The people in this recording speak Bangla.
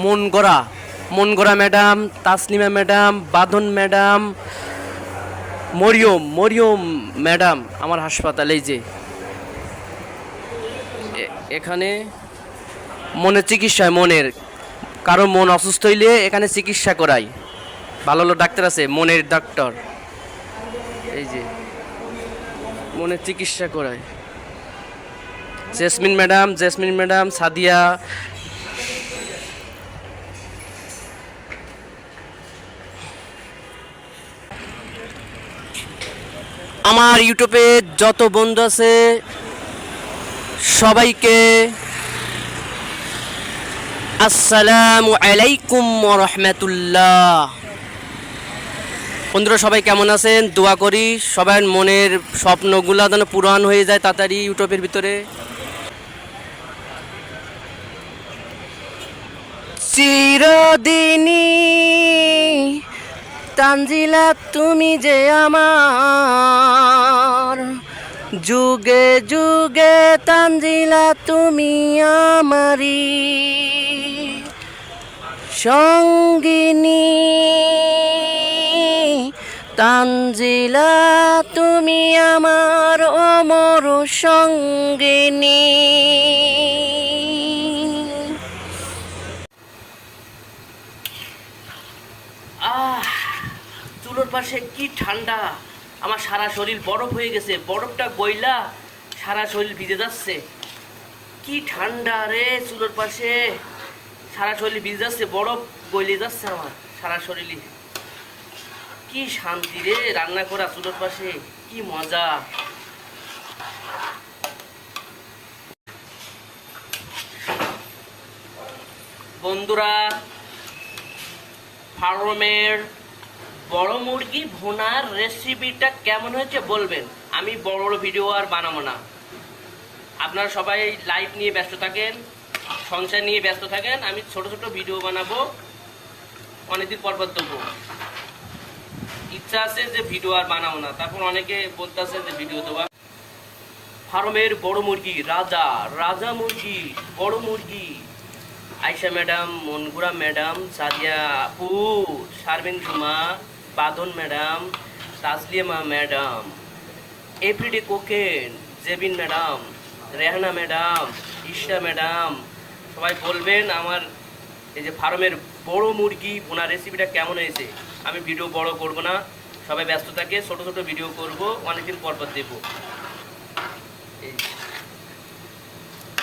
মনগড়া মনগড়া ম্যাডাম, তাসলিমা ম্যাডাম, বাঁধন ম্যাডাম, মরিয়ম মরিয়ম ম্যাডাম আমার হাসপাতালে। এই যে এখানে মনের চিকিৎসা, মনের কারো মন অসুস্থ হইলে এখানে চিকিৎসা করাই। ভালো ভালো ডাক্তার আছে, মনের ডাক্তার। এই যে মনের চিকিৎসা করায় জেসমিন ম্যাডাম, সাদিয়া। আমার ইউটিউবে যত বন্ধু আছে সবাইকে আসসালামু আলাইকুম ওয়া রাহমাতুল্লাহ। বন্ধুরা সবাই কেমন আছেন? দোয়া করি সবার মনের স্বপ্নগুলো যেন পূরণ হয়ে যায় তাড়াতাড়ি ইউটিউবের ভিতরে। চিরদিনই তানজিলা তুমি যে আমার, যুগে যুগে তানজিলা তুমি আমারি সঙ্গিনী। তানজিলা তুমি আমার অমর সঙ্গিনী। চুলোর পাশে কি ঠান্ডা, আমার সারা শরীর বরফ হয়ে গেছে, বরফটা গইলা সারা শরীর ভিজে যাচ্ছে। কি ঠান্ডা রে, চুলোর পাশে সারা শরীর ভিজে যাচ্ছে, বরফ গইলে যাচ্ছে আমার সারা শরীরে। কি শান্তি রে রান্না করা চুলোর পাশে, কি মজা। বন্ধুরা, ফার্মের বড় মুরগি ভুনার রেসিপিটা কেমন হয়েছে বলবেন। আমি বড় বড় ভিডিও আর বানাবো না, আপনারা সবাই লাইফ নিয়ে ব্যস্ত থাকেন, সংসার নিয়ে ব্যস্ত থাকেন। আমি ছোট ছোট ভিডিও বানাবো, অনেকদিন পর পর দেবো। ইচ্ছা আছে যে ভিডিও আর বানাবো না, তারপর অনেকে বলতেছে যে ভিডিও দেওয়া। ফার্মের বড় মুরগি, রাজা রাজা মুরগি, বড় মুরগি। আয়শা ম্যাডাম, মনগুড়া ম্যাডাম, সাদিয়া আপু, Sharmin Juma, Bandhan madam, Taslima madam, everyday cocaine, Jebin madam, Rehana madam, Isha madam, সবাই বলবেন আমার এই যে ফার্মের বড় মুরগি ভুনা রেসিপিটা কেমন হয়েছে। আমি ভিডিও বড় করব না, সবাই ব্যস্ত থাকে, ছোট ছোট ভিডিও করব, অনেকদিন পর পর দেবো।